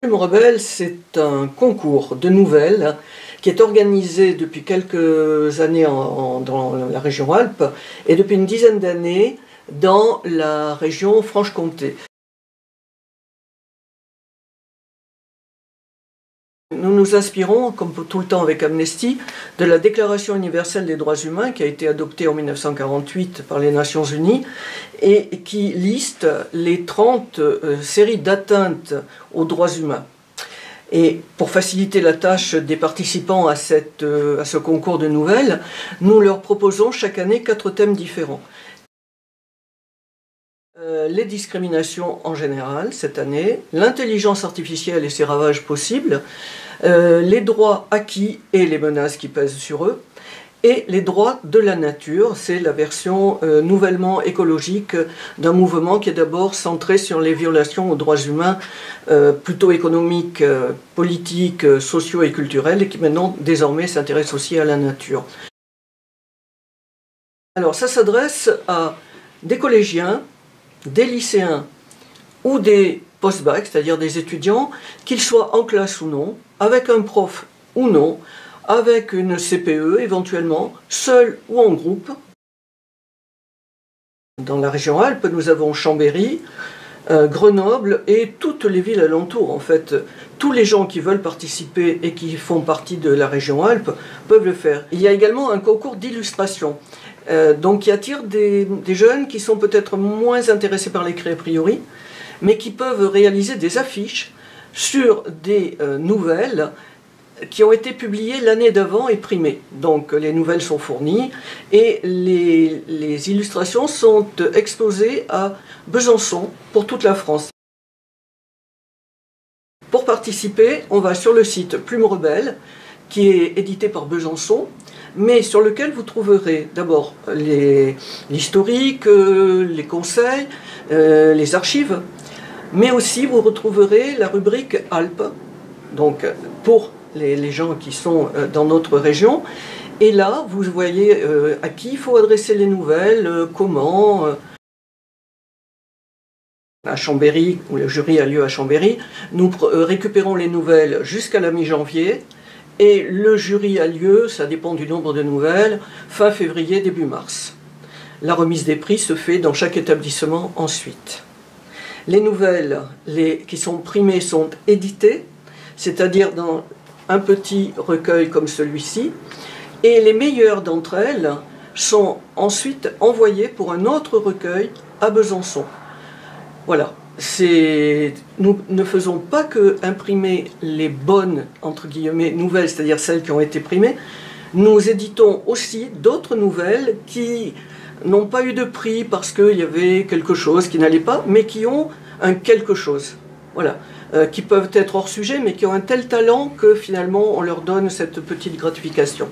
Plume Rebelle, c'est un concours de nouvelles qui est organisé depuis quelques années dans la région Alpes et depuis une dizaine d'années dans la région Franche-Comté. Nous nous inspirons, comme tout le temps avec Amnesty, de la Déclaration universelle des droits humains qui a été adoptée en 1948 par les Nations Unies et qui liste les 30 séries d'atteintes aux droits humains. Et pour faciliter la tâche des participants à ce concours de nouvelles, nous leur proposons chaque année 4 thèmes différents. Les discriminations en général cette année, l'intelligence artificielle et ses ravages possibles, les droits acquis et les menaces qui pèsent sur eux, et les droits de la nature. C'est la version nouvellement écologique d'un mouvement qui est d'abord centré sur les violations aux droits humains plutôt économiques, politiques, sociaux et culturels, et qui maintenant désormais s'intéresse aussi à la nature. Alors ça s'adresse à des collégiens, des lycéens ou des post-bac, c'est-à-dire des étudiants, qu'ils soient en classe ou non, avec un prof ou non, avec une CPE éventuellement, seul ou en groupe. Dans la région Alpes, nous avons Chambéry, Grenoble et toutes les villes alentours. En fait, tous les gens qui veulent participer et qui font partie de la région Alpes peuvent le faire. Il y a également un concours d'illustration. Donc qui attire des jeunes qui sont peut-être moins intéressés par l'écrit a priori, mais qui peuvent réaliser des affiches sur des nouvelles qui ont été publiées l'année d'avant et primées. Donc les nouvelles sont fournies et les illustrations sont exposées à Besançon pour toute la France. Pour participer, on va sur le site Plume Rebelle, qui est édité par Besançon, mais sur lequel vous trouverez d'abord l'historique, les conseils, les archives, mais aussi vous retrouverez la rubrique Alpes, donc pour les gens qui sont dans notre région. Et là, vous voyez à qui il faut adresser les nouvelles, comment. À Chambéry, où le jury a lieu à Chambéry, nous récupérons les nouvelles jusqu'à la mi-janvier. Et le jury a lieu, ça dépend du nombre de nouvelles, fin février, début mars. La remise des prix se fait dans chaque établissement ensuite. Les nouvelles qui sont primées sont éditées, c'est-à-dire dans un petit recueil comme celui-ci, et les meilleures d'entre elles sont ensuite envoyées pour un autre recueil à Besançon. Voilà. Nous ne faisons pas que imprimer les bonnes, entre guillemets, nouvelles, c'est-à-dire celles qui ont été primées. Nous éditons aussi d'autres nouvelles qui n'ont pas eu de prix parce qu'il y avait quelque chose qui n'allait pas, mais qui ont un quelque chose. Voilà. Qui peuvent être hors sujet, mais qui ont un tel talent que finalement on leur donne cette petite gratification.